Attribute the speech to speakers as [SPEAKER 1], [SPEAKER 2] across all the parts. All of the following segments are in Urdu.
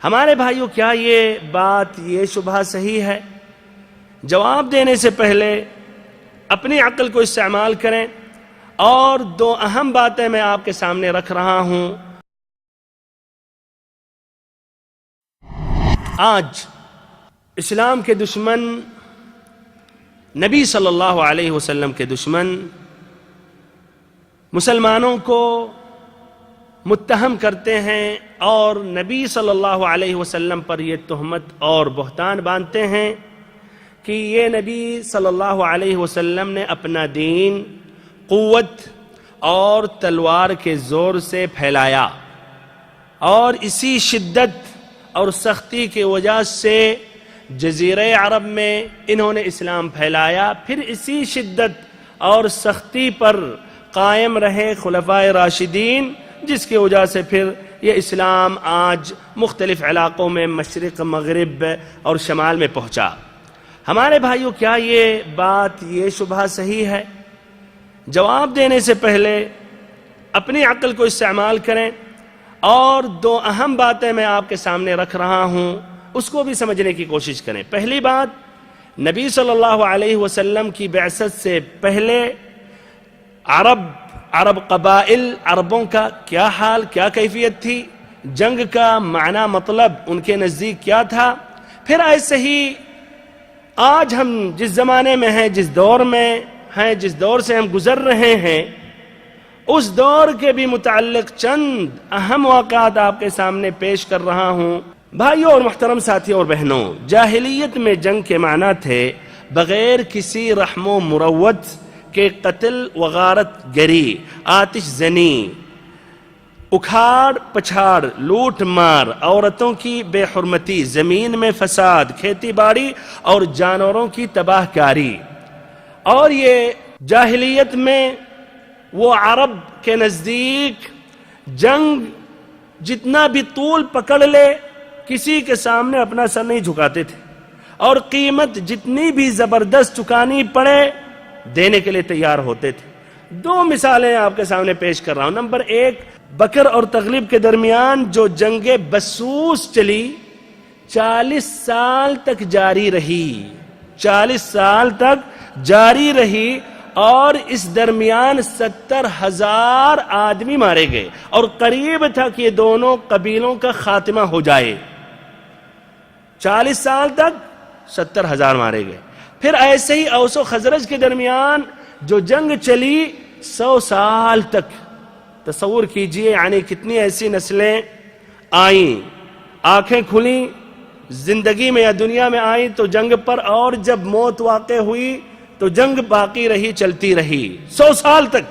[SPEAKER 1] ہمارے بھائیوں، کیا یہ بات، یہ شبہ صحیح ہے؟ جواب دینے سے پہلے اپنی عقل کو استعمال کریں، اور دو اہم باتیں میں آپ کے سامنے رکھ رہا ہوں۔ آج اسلام کے دشمن، نبی صلی اللہ علیہ وسلم کے دشمن مسلمانوں کو متہم کرتے ہیں اور نبی صلی اللہ علیہ وسلم پر یہ تہمت اور بہتان باندھتے ہیں کہ یہ نبی صلی اللہ علیہ وسلم نے اپنا دین قوت اور تلوار کے زور سے پھیلایا، اور اسی شدت اور سختی کی وجہ سے جزیرہ عرب میں انہوں نے اسلام پھیلایا۔ پھر اسی شدت اور سختی پر قائم رہے خلفائے راشدین، جس کی وجہ سے پھر یہ اسلام آج مختلف علاقوں میں مشرق، مغرب اور شمال میں پہنچا۔ ہمارے بھائیوں، کیا یہ بات، یہ شبہ صحیح ہے؟ جواب دینے سے پہلے اپنی عقل کو استعمال کریں، اور دو اہم باتیں میں آپ کے سامنے رکھ رہا ہوں، اس کو بھی سمجھنے کی کوشش کریں۔ پہلی بات، نبی صلی اللہ علیہ وسلم کی بعثت سے پہلے عرب قبائل، عربوں کا کیا حال، کیا کیفیت تھی؟ جنگ کا معنی، مطلب ان کے نزدیک کیا تھا؟ پھر ایسے ہی آج ہم جس زمانے میں ہیں، جس دور میں ہیں، جس دور سے ہم گزر رہے ہیں، اس دور کے بھی متعلق چند اہم واقعات آپ کے سامنے پیش کر رہا ہوں۔ بھائیوں اور محترم ساتھیوں اور بہنوں، جاہلیت میں جنگ کے معنی تھے بغیر کسی رحم و مروت کے قتل و غارت گری، آتش زنی، اکھاڑ پچھاڑ، لوٹ مار، عورتوں کی بے حرمتی، زمین میں فساد، کھیتی باڑی اور جانوروں کی تباہ کاری۔ اور یہ جاہلیت میں وہ عرب کے نزدیک جنگ جتنا بھی طول پکڑ لے، کسی کے سامنے اپنا سر نہیں جھکاتے تھے، اور قیمت جتنی بھی زبردست چکانی پڑے دینے کے لیے تیار ہوتے تھے۔ دو مثالیں آپ کے سامنے پیش کر رہا ہوں۔ نمبر ایک، بکر اور تغلب کے درمیان جو جنگ بسوس چلی، 40 سال تک جاری رہی، 40 سال تک جاری رہی، اور اس درمیان 70,000 آدمی مارے گئے، اور قریب تھا کہ یہ دونوں قبیلوں کا خاتمہ ہو جائے۔ 40 سال تک 70,000 مارے گئے۔ پھر ایسے ہی اوس و خزرج کے درمیان جو جنگ چلی 100 سال تک۔ تصور کیجئے، یعنی کتنی ایسی نسلیں آئیں، آنکھیں کھلیں، زندگی میں یا دنیا میں آئیں تو جنگ پر، اور جب موت واقع ہوئی تو جنگ باقی رہی، چلتی رہی 100 سال تک۔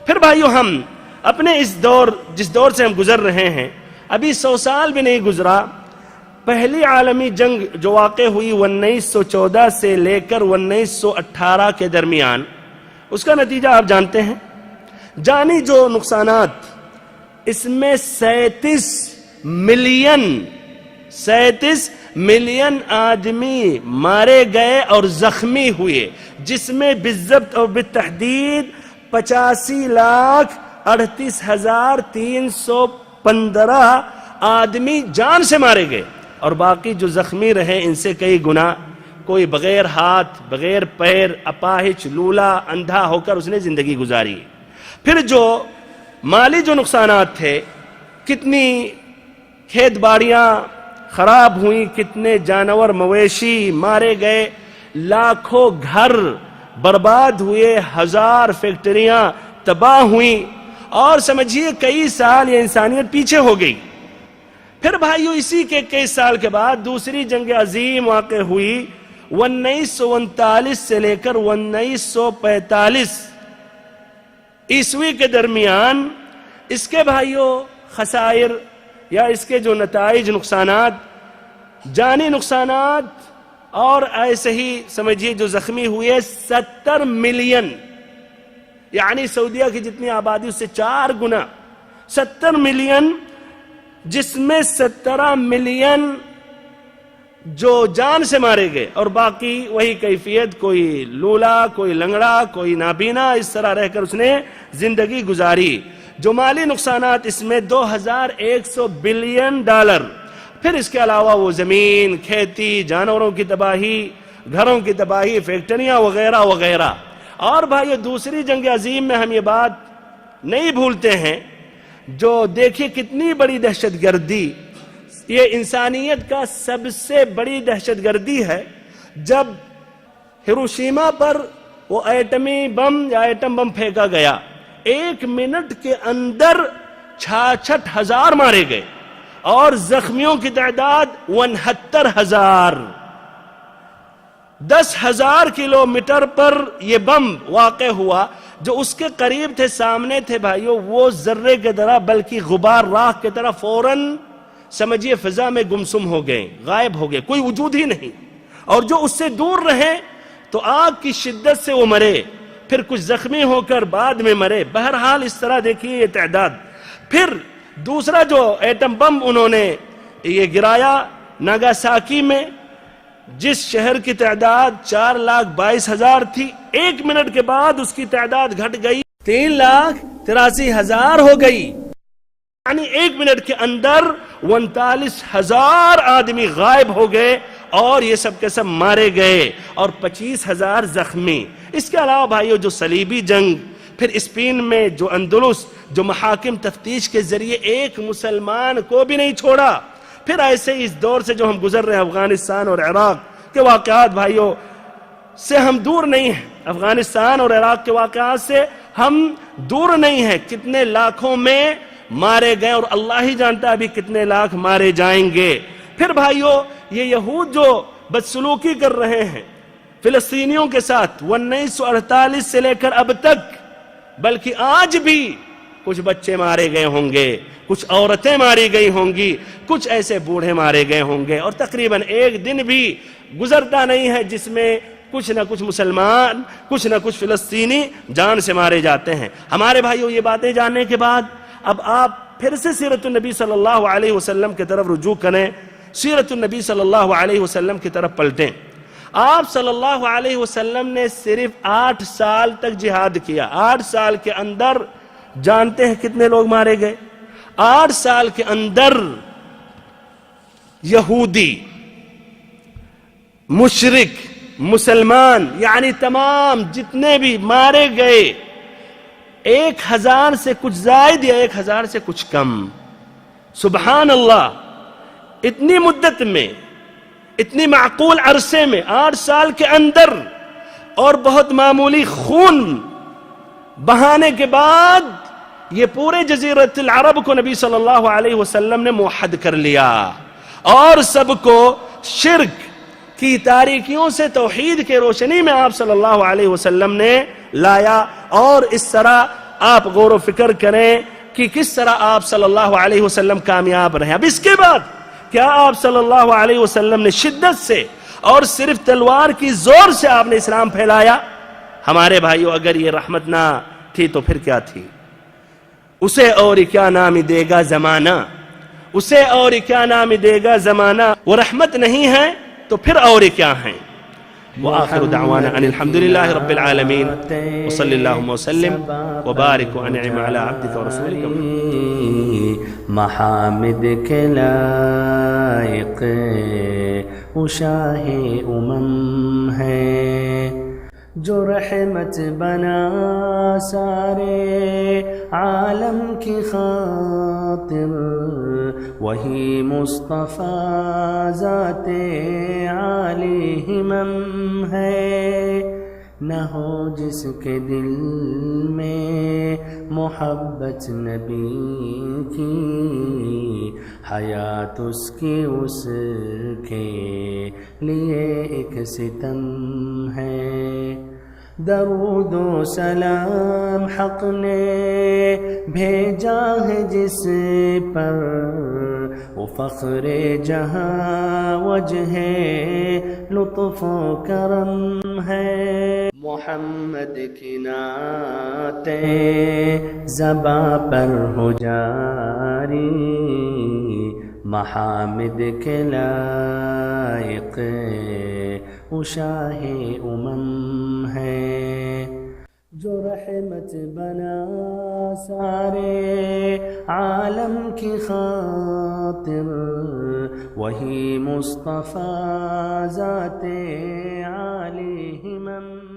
[SPEAKER 1] پھر بھائیو، ہم اپنے جس دور سے ہم گزر رہے ہیں، ابھی 100 سال بھی نہیں گزرا، پہلی عالمی جنگ جو واقع ہوئی 1914 سے لے کر 1918 کے درمیان، اس کا نتیجہ آپ جانتے ہیں، جانی جو نقصانات، اس میں 37 ملین آدمی مارے گئے اور زخمی ہوئے، جس میں بالضبط اور بالتحدید 85,38,315 آدمی جان سے مارے گئے، اور باقی جو زخمی رہے ان سے کئی گنا، کوئی بغیر ہاتھ، بغیر پیر، اپاہج، لولا، اندھا ہو کر اس نے زندگی گزاری۔ پھر جو مالی جو نقصانات تھے، کتنی کھیت باڑیاں خراب ہوئیں، کتنے جانور مویشی مارے گئے، لاکھوں گھر برباد ہوئے، 1000 فیکٹریاں تباہ ہوئیں، اور سمجھیے کئی سال یہ انسانیت پیچھے ہو گئی۔ پھر بھائیو، اسی کے کئی سال کے بعد دوسری جنگ عظیم واقع ہوئی 1939 سے لے کر 1945 عیسوی کے درمیان۔ اس کے بھائیو خسائر یا اس کے جو نتائج، نقصانات، جانی نقصانات، اور ایسے ہی سمجھیے جو زخمی ہوئے 70 ملین، یعنی سعودیہ کی جتنی آبادی اس سے 4 گنا، 70 ملین، جس میں 17 ملین جو جان سے مارے گئے، اور باقی وہی کیفیت، کوئی لولا، کوئی لنگڑا، کوئی نابینا، اس طرح رہ کر اس نے زندگی گزاری۔ جو مالی نقصانات، اس میں $2100 بلین، پھر اس کے علاوہ وہ زمین، کھیتی، جانوروں کی تباہی، گھروں کی تباہی، فیکٹریاں وغیرہ وغیرہ. اور بھائیو دوسری جنگ عظیم میں ہم یہ بات نہیں بھولتے ہیں، جو دیکھیے کتنی بڑی دہشت گردی، یہ انسانیت کا سب سے بڑی دہشت گردی ہے. جب ہیروشیما پر وہ ایٹمی بم یا ایٹم بم پھینکا گیا، 1 منٹ کے اندر 66,000 مارے گئے اور زخمیوں کی تعداد 69,000. 10,000 کلومیٹر پر یہ بم واقع ہوا. جو اس کے قریب تھے، سامنے تھے بھائیو، وہ ذرے کی طرح بلکہ غبار راکھ کی طرح فوراً سمجھیے فضا میں گمسم ہو گئے، غائب ہو گئے، کوئی وجود ہی نہیں. اور جو اس سے دور رہے تو آگ کی شدت سے وہ مرے، پھر کچھ زخمی ہو کر بعد میں مرے. بہرحال اس طرح دیکھیے یہ تعداد. پھر دوسرا جو ایٹم بم انہوں نے یہ گرایا ناگاساکی میں، جس شہر کی تعداد 4,22,000 تھی، 1 منٹ کے بعد اس کی تعداد گھٹ گئی 3,83,000 ہو گئی. یعنی 1 منٹ کے اندر 39,000 آدمی غائب ہو گئے اور یہ سب کے سب مارے گئے اور 25,000 زخمی. اس کے علاوہ بھائیو جو صلیبی جنگ، پھر اسپین میں جو اندلس، جو محاکم تفتیش کے ذریعے ایک مسلمان کو بھی نہیں چھوڑا. پھر ایسے اس دور سے جو ہم گزر رہے ہیں، افغانستان اور عراق کے واقعات بھائیو سے ہم دور نہیں ہیں. افغانستان اور عراق کے واقعات سے ہم دور نہیں ہیں. کتنے لاکھوں میں مارے گئے اور اللہ ہی جانتا ابھی کتنے لاکھ مارے جائیں گے. پھر بھائیو یہ یہود جو بدسلوکی کر رہے ہیں فلسطینیوں کے ساتھ 1948 سے لے کر اب تک، بلکہ آج بھی کچھ بچے مارے گئے ہوں گے، کچھ عورتیں ماری گئی ہوں گی، کچھ ایسے بوڑھے مارے گئے ہوں گے، اور تقریباً ایک دن بھی گزرتا نہیں ہے جس میں کچھ نہ کچھ مسلمان، کچھ نہ کچھ فلسطینی جان سے مارے جاتے ہیں. ہمارے بھائیوں یہ باتیں جاننے کے بعد اب آپ پھر سے سیرت النبی صلی اللہ علیہ وسلم کی طرف رجوع کریں، سیرت النبی صلی اللہ علیہ وسلم کی طرف پلٹیں. آپ صلی اللہ علیہ وسلم نے صرف 8 سال تک جہاد کیا. 8 سال کے اندر جانتے ہیں کتنے لوگ مارے گئے؟ 8 سال کے اندر یہودی، مشرک، مسلمان، یعنی تمام جتنے بھی مارے گئے 1,000 سے کچھ زائد یا 1,000 سے کچھ کم. سبحان اللہ. اتنی مدت میں، اتنی معقول عرصے میں، 8 سال کے اندر، اور بہت معمولی خون بہانے کے بعد یہ پورے جزیرت العرب کو نبی صلی اللہ علیہ وسلم نے موحد کر لیا اور سب کو شرک کی تاریکیوں سے توحید کے روشنی میں آپ صلی اللہ علیہ وسلم نے لایا. اور اس طرح آپ غور و فکر کریں کہ کس طرح آپ صلی اللہ علیہ وسلم کامیاب رہے. اب اس کے بعد کیا آپ صلی اللہ علیہ وسلم نے شدت سے اور صرف تلوار کی زور سے آپ نے اسلام پھیلایا؟ ہمارے بھائیو اگر یہ رحمت نہ تھی تو پھر کیا تھی؟ اسے اور کیا نام دے گا زمانہ، اسے اور کیا نام دے گا زمانہ. وہ رحمت نہیں ہے تو پھر اور کیا ہیں؟ وآخر دعوانا ان الحمدللہ رب العالمین وصلی اللہم وسلم وبارک وانعم علی عبدک ورسولک
[SPEAKER 2] محامد کے لائق وہ شاہ ہے جو رحمت بنا سارے عالم کی خاطر، وہی مصطفیٰ ذات عالی ہمم ہے. نہ ہو جس کے دل میں محبت نبی کی، حیات اس کی اس کے لیے ایک ستم ہے. درود و سلام حق نے بھیجا ہے جس پر، وہ فخر جہاں وجہ لطف و کرم ہے. محمد کی نعتیں زباں پر ہو جاری، محامد کے لائق وہ شاہ ہے. جو رحمت بنا سارے عالم کی خاطر، وہی مصطفیٰ ذات عالی ہمم.